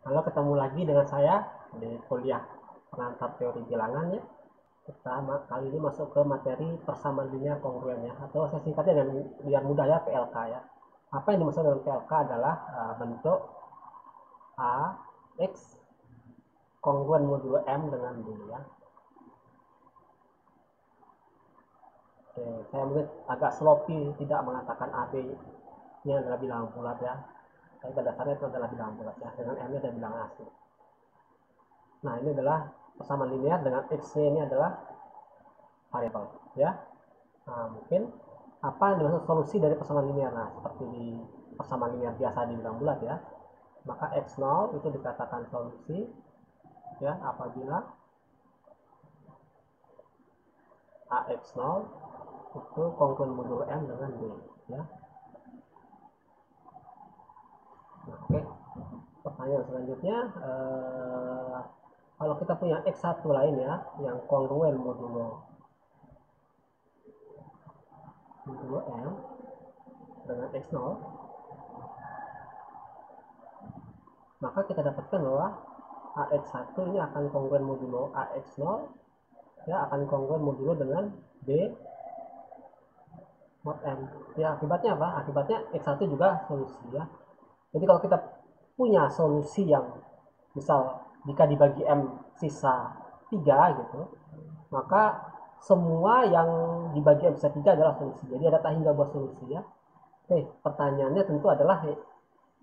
Halo, ketemu lagi dengan saya di kuliah pengantar teori bilangan ya. Pertama kali ini masuk ke materi persamaan linear kongruen ya, atau saya singkatnya dengan biar mudah ya, PLK ya. Apa yang dimaksud dengan PLK adalah bentuk A X kongruen modulo M dengan B ya. Oke, saya mungkin agak sloppy tidak mengatakan AB nya adalah bilangan bulat ya. Tapi pada dasarnya itu adalah bilangan bulat ya, dengan M nya dan bilangan asli. Nah, ini adalah persamaan linear dengan X-nya ini adalah variabel ya. Nah, mungkin apa yang dimaksud solusi dari persamaan linear? Nah, seperti di persamaan linear biasa di bilangan bulat ya, maka x0 itu dikatakan solusi ya apabila ax0 itu kongruen modulo M dengan B ya. Nah, oke. Pertanyaan selanjutnya, kalau kita punya x1 lain ya yang kongruen modulo M dengan x0, maka kita dapatkan bahwa AX1 ini akan kongruen modulo AX0 ya, akan kongruen modulo dengan B mod M ya. Akibatnya apa? Akibatnya X1 juga solusi ya. Jadi kalau kita punya solusi yang misal jika dibagi M sisa 3 gitu, maka semua yang dibagi M sisa 3 adalah solusi. Jadi ada tak hingga buat solusi ya. Oke, pertanyaannya tentu adalah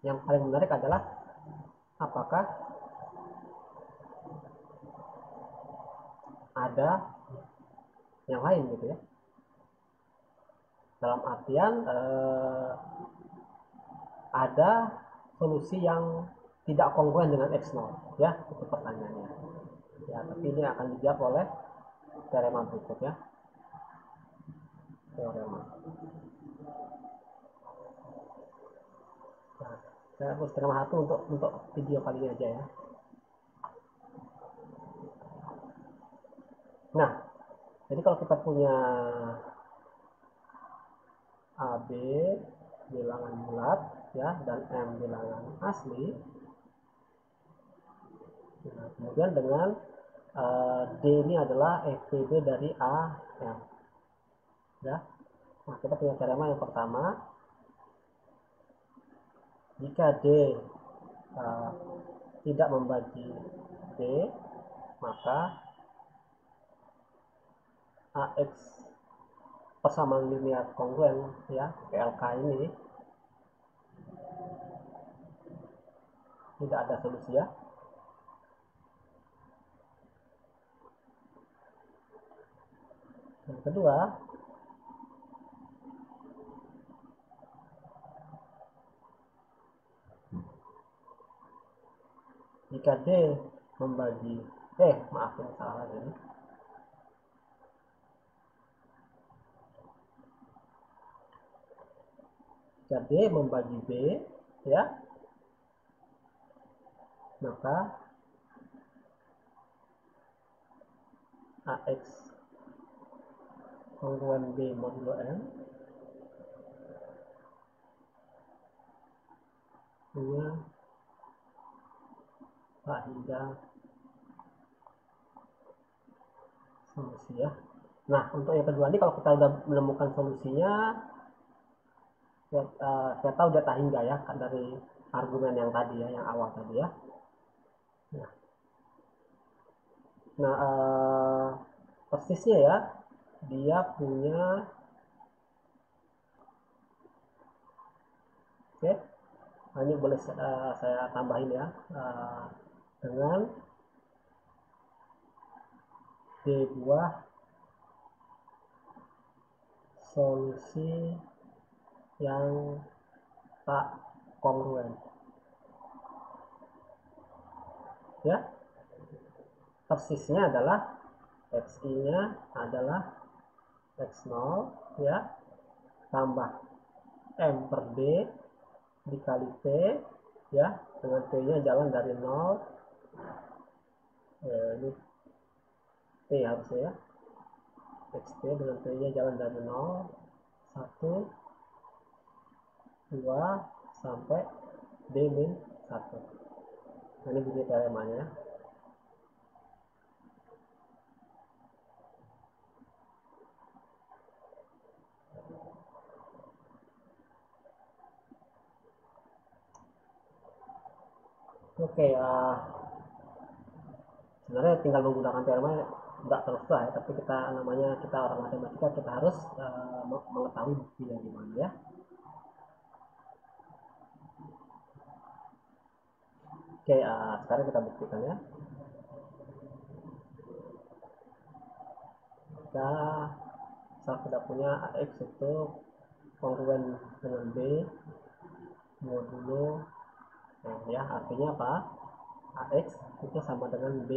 yang paling menarik adalah apakah ada yang lain gitu ya. Dalam artian ada solusi yang tidak kongruen dengan X0 ya, itu pertanyaannya ya. Tapi ini akan dijawab oleh teorema berikut ya. Teorema. Nah, saya hapus teorema 1 untuk video kali ini aja ya. Nah, jadi kalau kita punya AB bilangan bulat ya dan M bilangan asli, nah, kemudian dengan D ini adalah FPB dari AM ya. Nah, kita punya teorema yang pertama, jika D tidak membagi D, maka AX persamaan linear kongruen ya, PLK ini tidak ada solusi ya. Yang kedua, jika D membagi maaf ini salah lagi. Jika D membagi B ya, maka AX kongruen B modulo M punya tak hingga solusi ya. Nah, untuk yang kedua ini kalau kita sudah menemukan solusinya, saya tahu data hingga ya dari argumen yang tadi ya, yang awal tadi ya. Nah, persisnya ya, dia punya oke. Nah, ini boleh saya tambahin ya, dengan D buah solusi yang tak kongruen ya. Persisnya adalah XI nya adalah X0 ya tambah M per D dikali T ya, dengan T nya jalan dari 0 ini T harusnya ya, XT dengan T nya jalan dari 0 1 2 sampai D min 1 Nah, ini bunyi teoremanya. Oke, sebenarnya tinggal menggunakan teorema nggak terus susah ya, tapi kita namanya kita orang matematika, kita harus mengetahui buktinya gimana ya. Oke, sekarang kita buktikan ya. Jika misal kita punya AX itu kongruen dengan B modulo ya, artinya apa? AX itu sama dengan B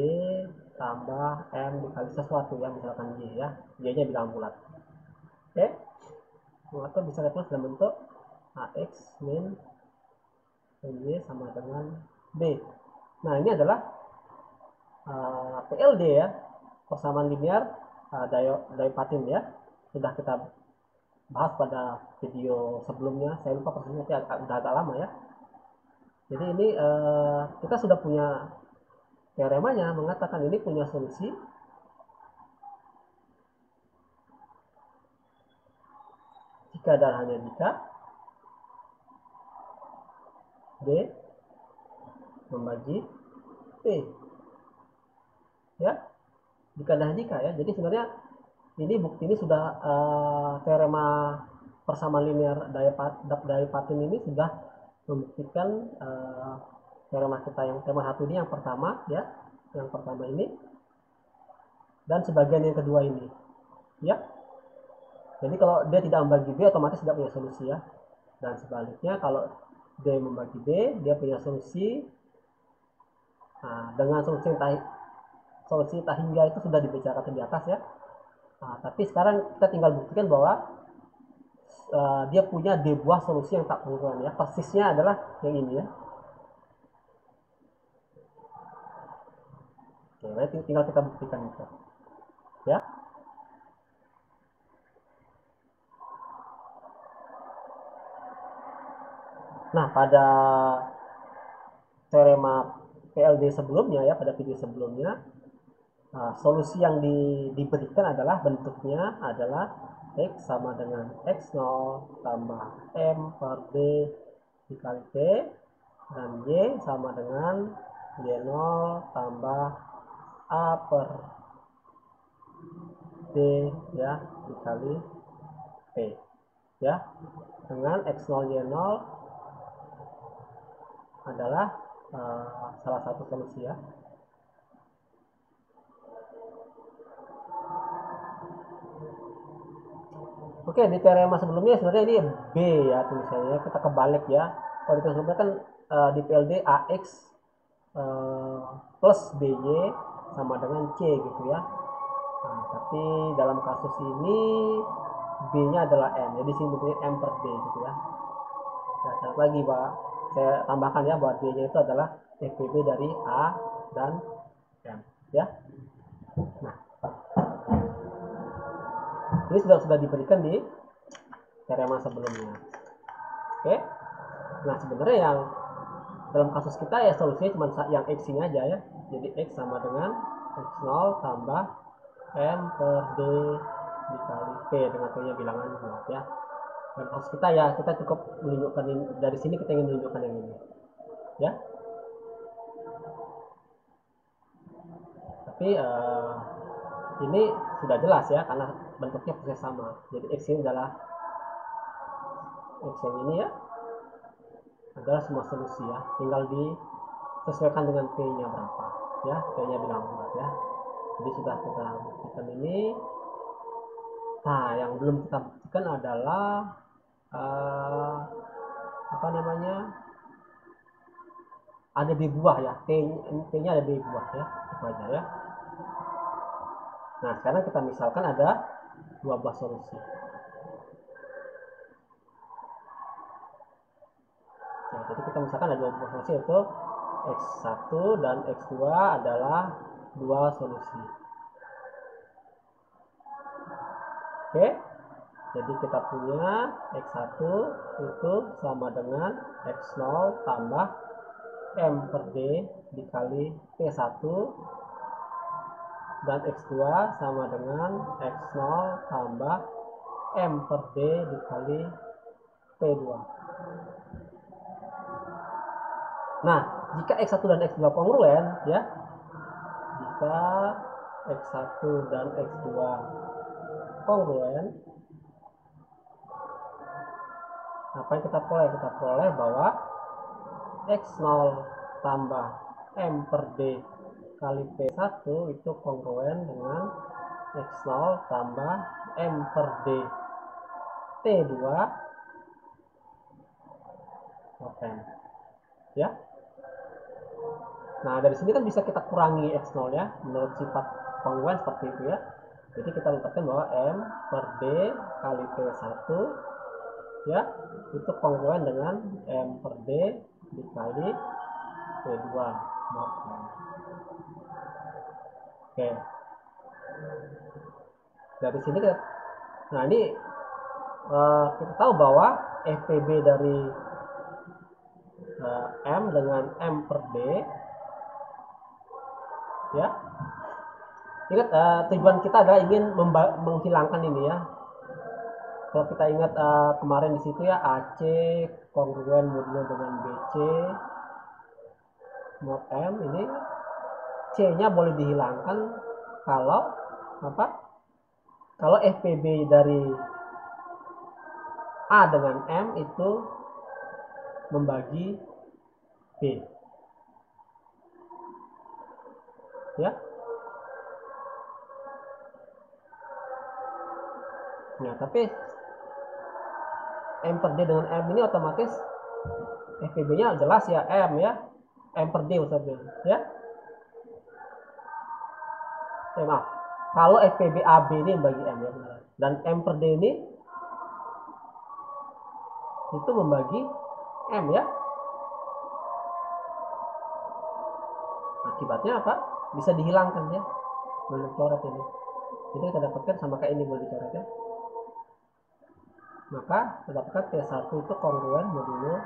tambah M dikali sesuatu ya, misalkan Y ya, Y nya bilang bulat. Oke, atau bisa ditulis dalam bentuk AX min Y sama dengan B. Nah, ini adalah PLD ya, persamaan linear Diophantine ya. Sudah kita bahas pada video sebelumnya, saya lupa persisnya, tapi agak lama ya. Jadi ini kita sudah punya teoremanya mengatakan ini punya solusi jika dan hanya jika B membagi P ya, jika dan jika ya. Jadi sebenarnya ini bukti ini sudah teorema persamaan linear Diophantine ini sudah membuktikan teorema kita yang teorema satu ini yang pertama ya, yang pertama ini, dan sebagian yang kedua ini ya. Jadi kalau D tidak membagi B otomatis tidak punya solusi ya, dan sebaliknya kalau D membagi B dia punya solusi. Nah, dengan solusi tak hingga itu sudah dibicarakan di atas ya. Nah, tapi sekarang kita tinggal buktikan bahwa dia punya D buah solusi yang tak kongruen ya. Persisnya adalah yang ini ya. Oke, nanti tinggal kita buktikan itu ya. Nah, pada teorema PLD sebelumnya ya, pada video sebelumnya, solusi yang diberikan adalah bentuknya adalah X sama dengan X0 tambah M per D dikali T, dan Y sama dengan Y0 tambah A per D ya dikali P ya, dengan X0 Y0 adalah salah satu solusi ya. Oke, di teorema sebelumnya sebenarnya ini B ya tulisannya, kita kebalik ya. Kalau di sebelumnya kan di PLD AX plus BY sama dengan C gitu ya. Nah, tapi dalam kasus ini B-nya adalah M, jadi sini bentuknya M per D gitu ya. Nah, satu lagi Pak, saya tambahkan ya bahwa D-nya itu adalah FPB dari A dan M ya. Nah, ini sudah diberikan di teorema sebelumnya. Oke. Nah, sebenarnya yang dalam kasus kita ya solusinya cuma yang X ini aja ya. Jadi X sama dengan X0 tambah M per D dikali P, dengan P nya bilangan bulat ya. Dan kasus kita ya, kita cukup menunjukkan ini, dari sini kita ingin menunjukkan yang ini ya. Tapi ini sudah jelas ya, karena bentuknya persis sama. Jadi X ini adalah X yang ini ya, adalah semua solusi ya, tinggal disesuaikan dengan P nya berapa ya, P nya bilang bulat ya. Jadi sudah kita buktikan ini. Nah, yang belum kita buktikan adalah apa namanya, ada di buah ya, T nya ada di buah ya, itu aja ya. Nah, sekarang kita misalkan ada dua buah solusi. Nah, jadi kita misalkan ada dua buah solusi, yaitu X1 dan X2 adalah dua solusi. Oke, jadi kita punya X1 itu sama dengan X0 tambah M per D dikali P1 dan X2 sama dengan X0 tambah M per D dikali P2. Nah, jika X1 dan X2 kongruen, ya, jika X1 dan X2 kongruen, apa yang kita peroleh? Kita peroleh bahwa X0 tambah M per D kali P1 itu kongruen dengan X0 tambah M per D T2 mod M. Ya. Nah, dari sini kan bisa kita kurangi X0 ya, menurut sifat kongruen seperti itu ya. Jadi kita letakkan bahwa M per D kali P1 ya, itu kongruen dengan M per D dikali P2 mod M. Oke. Dari sini kita, nah ini kita tahu bahwa FPB dari M dengan M per D ya. Ingat tujuan kita adalah ingin menghilangkan ini ya. Kalau kita ingat kemarin di situ ya, AC kongruen modulo dengan BC mod M, ini C-nya boleh dihilangkan kalau apa? Kalau FPB dari A dengan M itu membagi B. Ya. Nah, tapi M per D dengan M ini otomatis FPB-nya jelas ya M ya. M per D maksudnya ya. Maaf. Kalau FPB AB ini membagi M ya, dan M per D ini itu membagi M ya. Akibatnya apa? Bisa dihilangkan ya. Boleh dicoret ini. Jadi kita dapatkan sama kayak ini, boleh dicoret ya. Maka kita dapatkan T1 itu kongruen modulo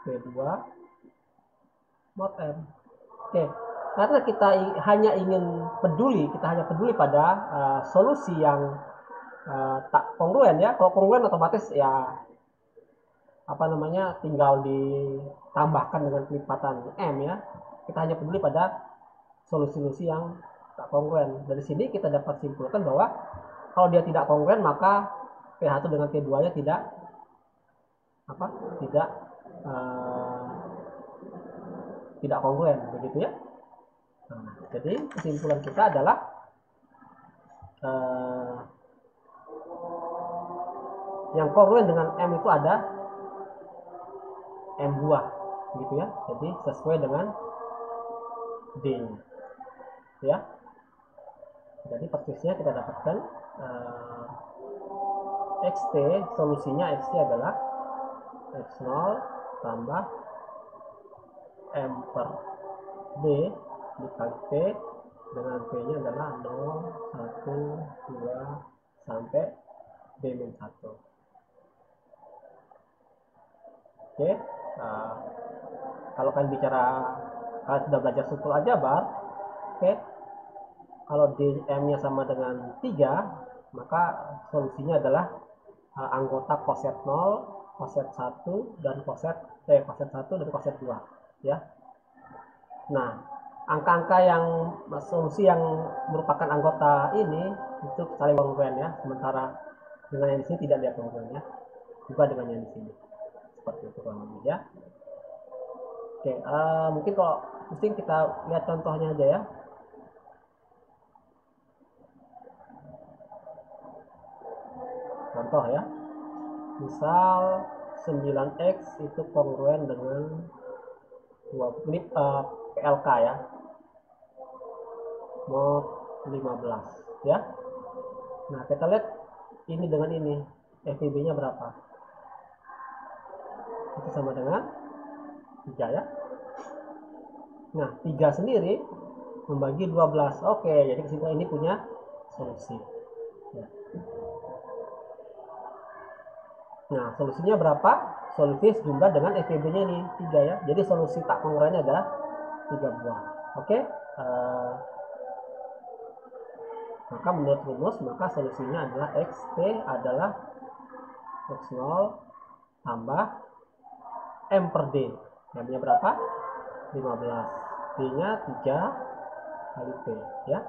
P2 mod M. Oke. Karena kita hanya ingin peduli, kita hanya peduli pada solusi yang tak kongruen ya. Kalau kongruen otomatis ya apa namanya, tinggal ditambahkan dengan kelipatan M ya. Kita hanya peduli pada solusi-solusi yang tak kongruen. Dari sini kita dapat simpulkan bahwa kalau dia tidak kongruen maka P1 dengan P2-nya tidak apa? Tidak kongruen begitu ya. Nah, jadi kesimpulan kita adalah yang kongruen dengan M itu ada M buah gitu ya. Jadi sesuai dengan D ya. Jadi persisnya kita dapatkan XT, solusinya XT adalah X0 tambah M per D dikali P, dengan P nya adalah 0, 1, 2 sampai D-1. Oke, kalau kalian bicara, kalian sudah belajar struktur aljabar, oke, kalau DM nya sama dengan 3, maka solusinya adalah anggota koset 0, koset 1 dan koset 1 dan koset 2 ya. Nah, angka-angka yang solusi yang merupakan anggota ini itu saling kongruen ya, sementara dengan yang di sini tidak ada kongruen ya, juga dengan yang di sini. Seperti itu kurang lebih ya. Oke, mungkin kalau pusing kita lihat contohnya aja ya. Contoh ya, misal 9x itu kongruen dengan 20, ini PLK ya, mod 15 ya. Nah, kita lihat ini dengan ini, FPB nya berapa, itu sama dengan 3 ya. Nah, 3 sendiri membagi 12. Oke, jadi kesimpulan ini punya solusi ya. Nah, solusinya berapa? solusi sejumlah dengan FPB-nya ini 3 ya. Jadi solusi tak kongruennya adalah 3 buah. Oke. Maka menurut rumus, maka solusinya adalah XT adalah X0 tambah M per D. M-nya berapa? 15. D-nya 3 kali T ya.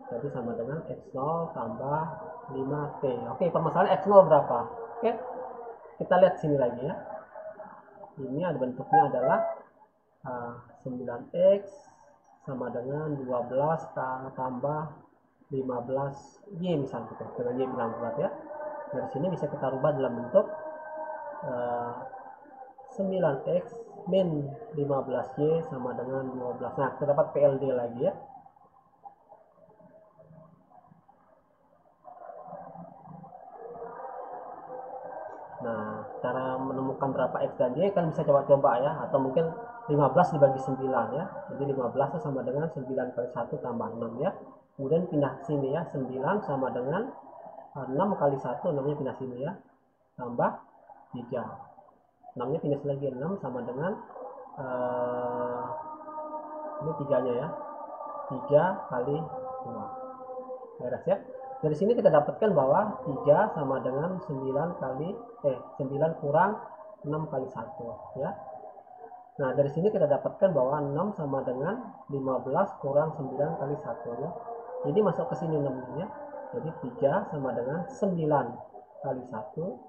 Jadi sama dengan X0 tambah 5T. Oke, permasalahan X0 berapa? Oke, kita lihat sini lagi ya. Ini ada bentuknya adalah 9X sama dengan 12 tambah 15Y misalnya gitu, dengan Y bilang bulat ya. Dari sini bisa kita rubah dalam bentuk 9X min 15Y sama dengan 12. Nah, kita dapat PLD lagi ya. Nah, cara menemukan berapa X dan Y kan bisa coba-coba ya, atau mungkin 15 dibagi 9 ya. Jadi 15 itu sama dengan 9 kali 1 tambah 6 ya. Kemudian pindah ke sini ya, 9 sama dengan 6 kali 1, 6-nya pindah sini ya. Tambah 3. 6-nya pindah lagi, 6 sama dengan ini 3-nya ya. 3 kali 2. Beres ya. Dari sini kita dapatkan bahwa 3 sama dengan 9 kali 9 kurang 6 kali 1 ya. Nah, dari sini kita dapatkan bahwa 6 sama dengan 15 kurang 9 kali 1 ya. Jadi masuk ke sini 6 ya. Jadi 3 sama dengan 9 kali 1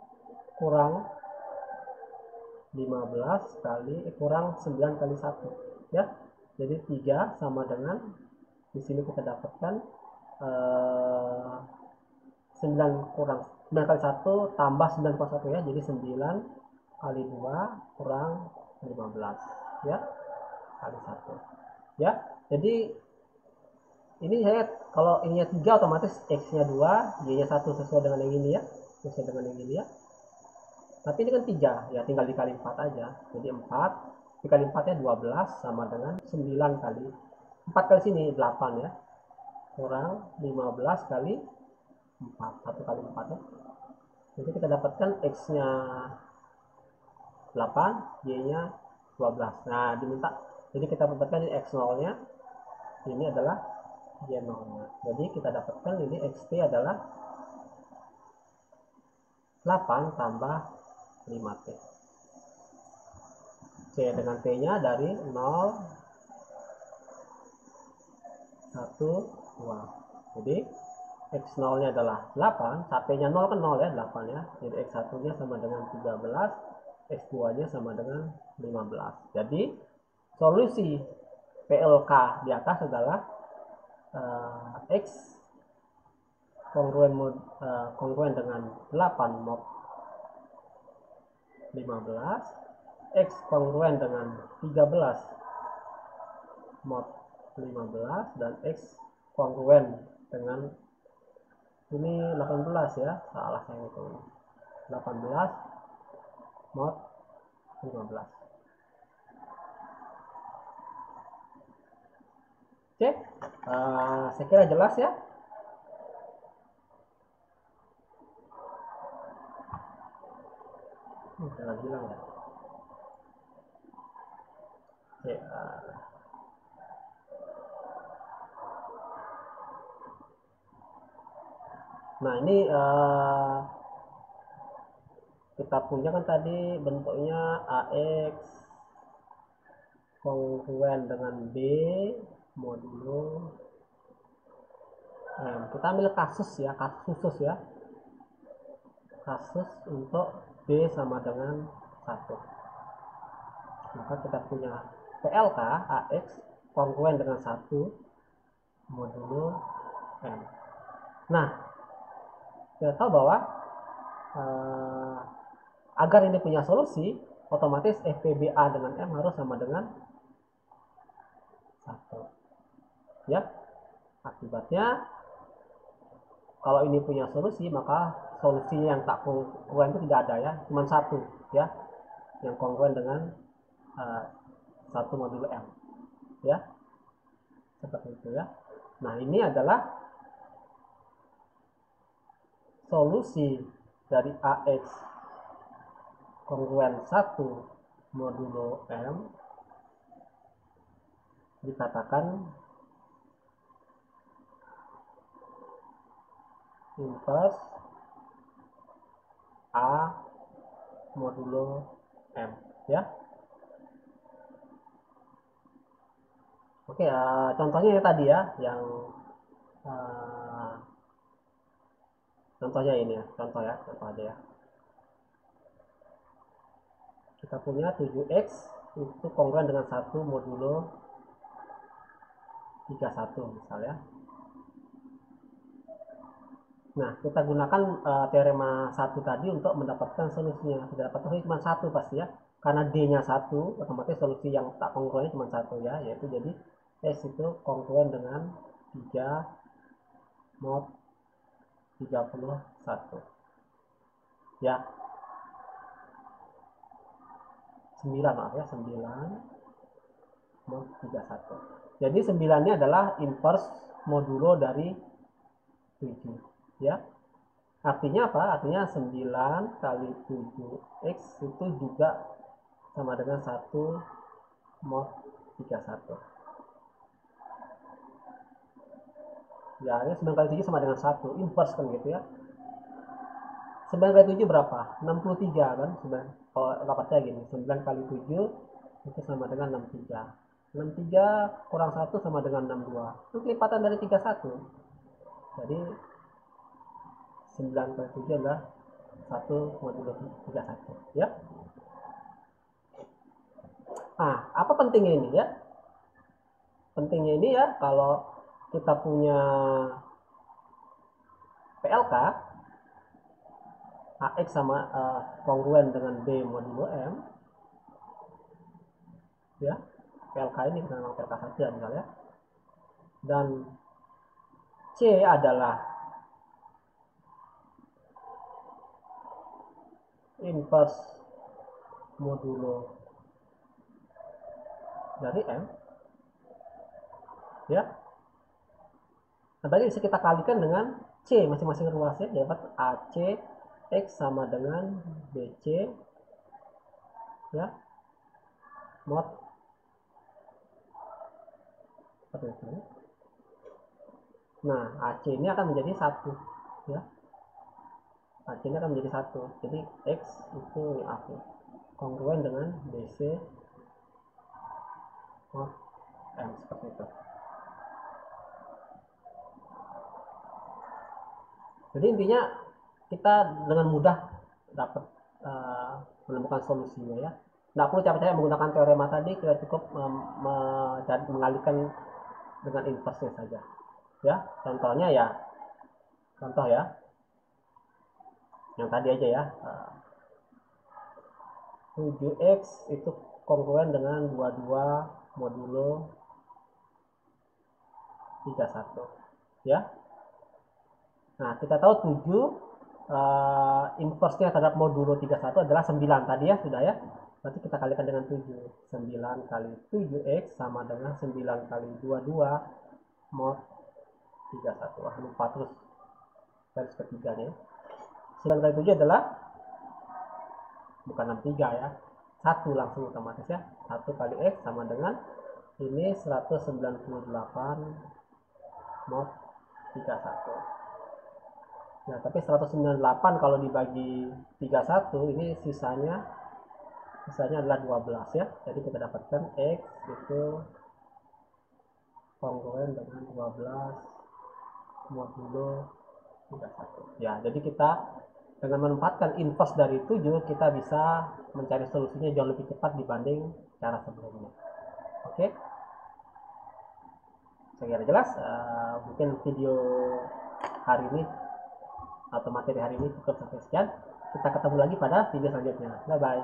kurang 15 kali kurang 9 kali 1 ya. Jadi 3 sama dengan di sini kita dapatkan 9 kurang 9 kali 1 tambah 9 kurang 1 ya. Jadi 9 kali 2 kurang 15 ya, kali 1 ya. Jadi ini saya kalau ininya 3 otomatis X nya 2, Y nya 1 sesuai dengan yang ini ya, sesuai dengan yang ini ya. Tapi ini kan 3 ya, tinggal dikali 4 aja. Jadi 4 dikali 4 nya 12 sama dengan 9 kali 4 kali sini 8 ya, kurang 15 kali 4, 1 kali 4 ya. Jadi kita dapatkan X nya 8, Y nya 12. Nah, diminta, jadi kita dapatkan ini X0 nya, ini adalah Y0 nya. Jadi kita dapatkan ini XT adalah 8 tambah 5T. C dengan T nya dari 0, 1, 2. Jadi X0 nya adalah 8, T nya 0 kan 0 ya, 8 ya. Jadi X1 nya sama dengan 13, X2 nya sama dengan 15. Jadi solusi PLK di atas adalah X kongruen dengan 8 mod 15, X kongruen dengan 13 mod 15, dan X kongruen dengan ini 18 ya, salah saya itu 18 mod 15. Oke, saya kira jelas ya. Jangan bilang ya. Oke, nah ini kita punya kan tadi bentuknya AX kongruen dengan B modulo M. Kita ambil kasus ya, kasus khusus ya, kasus untuk B sama dengan 1. Maka kita punya PLK AX kongruen dengan 1 modulo M. Nah, kita tahu bahwa agar ini punya solusi, otomatis FPBA dengan M harus sama dengan 1 ya. Akibatnya kalau ini punya solusi, maka solusinya yang tak kongruen itu tidak ada ya, cuma 1 ya, yang kongruen dengan 1 modulo M ya, seperti itu ya. Nah, ini adalah solusi dari AX kongruen 1 modulo M dikatakan inverse A modulo M, ya. Oke, contohnya ya tadi ya, yang contohnya ini ya, contoh aja ya. Kita punya 7x itu kongruen dengan 1 modulo 31 misalnya. Nah, kita gunakan teorema 1 tadi untuk mendapatkan solusinya. Tidak dapat solusi cuma 1 pasti ya. Karena D-nya 1, otomatis solusi yang tak kongruennya cuma 1 ya, yaitu jadi S itu kongruen dengan 3 mod 31. Ya. 9 maaf ya, 9 mod 31. Jadi 9-nya adalah inverse modulo dari 7. Ya, artinya apa? Artinya 9 kali 7x itu juga sama dengan 1 mod 31. Ya, ini 9 kali 7 sama dengan 1, inverse kan gitu ya. 9 kali 7 berapa? 63 kan? Kalau dapatnya gini, 9 kali 7 itu sama dengan 63. 63 kurang 1 sama dengan 62. Itu kelipatan dari 31. Jadi 9 kali 7 adalah 1 modulo 31 ya. Nah, apa pentingnya ini ya? Pentingnya ini ya, kalau kita punya PLK AX sama kongruen dengan B modulo M ya, PLK ini kita nama PLK saja misalnya, dan C adalah inverse modulo dari M ya. Nah, tadi bisa kita kalikan dengan C masing-masing ruasnya, dapat AC X sama dengan BC ya mod seperti itu. Nah, AC ini akan menjadi 1 ya. AC ini akan menjadi 1. Jadi X itu AC kongruen dengan BC mod M seperti itu. Jadi intinya kita dengan mudah dapat menemukan solusinya ya. Nggak perlu capek-capek menggunakan teorema tadi, kita cukup mengalihkan dengan inverse saja. Ya, contohnya ya, contoh ya, yang tadi aja ya. 7x itu kongruen dengan 22 modulo 31 ya. Nah, kita tahu 7 inverse-nya terhadap modulo 31 adalah 9 tadi ya, sudah ya. Berarti kita kalikan dengan 7. 9 kali 7x sama dengan 9 kali 22 mod 31. Wah, lupa terus garis ketiganya. 9 kali 7 adalah bukan 63 ya. 1 langsung otomatis ya. 1 kali x sama dengan ini 198 mod 31. Nah, tapi 198 kalau dibagi 31 ini sisanya adalah 12 ya. Jadi kita dapatkan X itu kongruen dengan 12 modulo 31. Ya, jadi kita dengan memanfaatkan inverse dari 7 kita bisa mencari solusinya jauh lebih cepat dibanding cara sebelumnya. Oke. Saya kira jelas. Mungkin video hari ini atau materi hari ini cukup sampai sekian. Kita ketemu lagi pada video selanjutnya. Bye bye.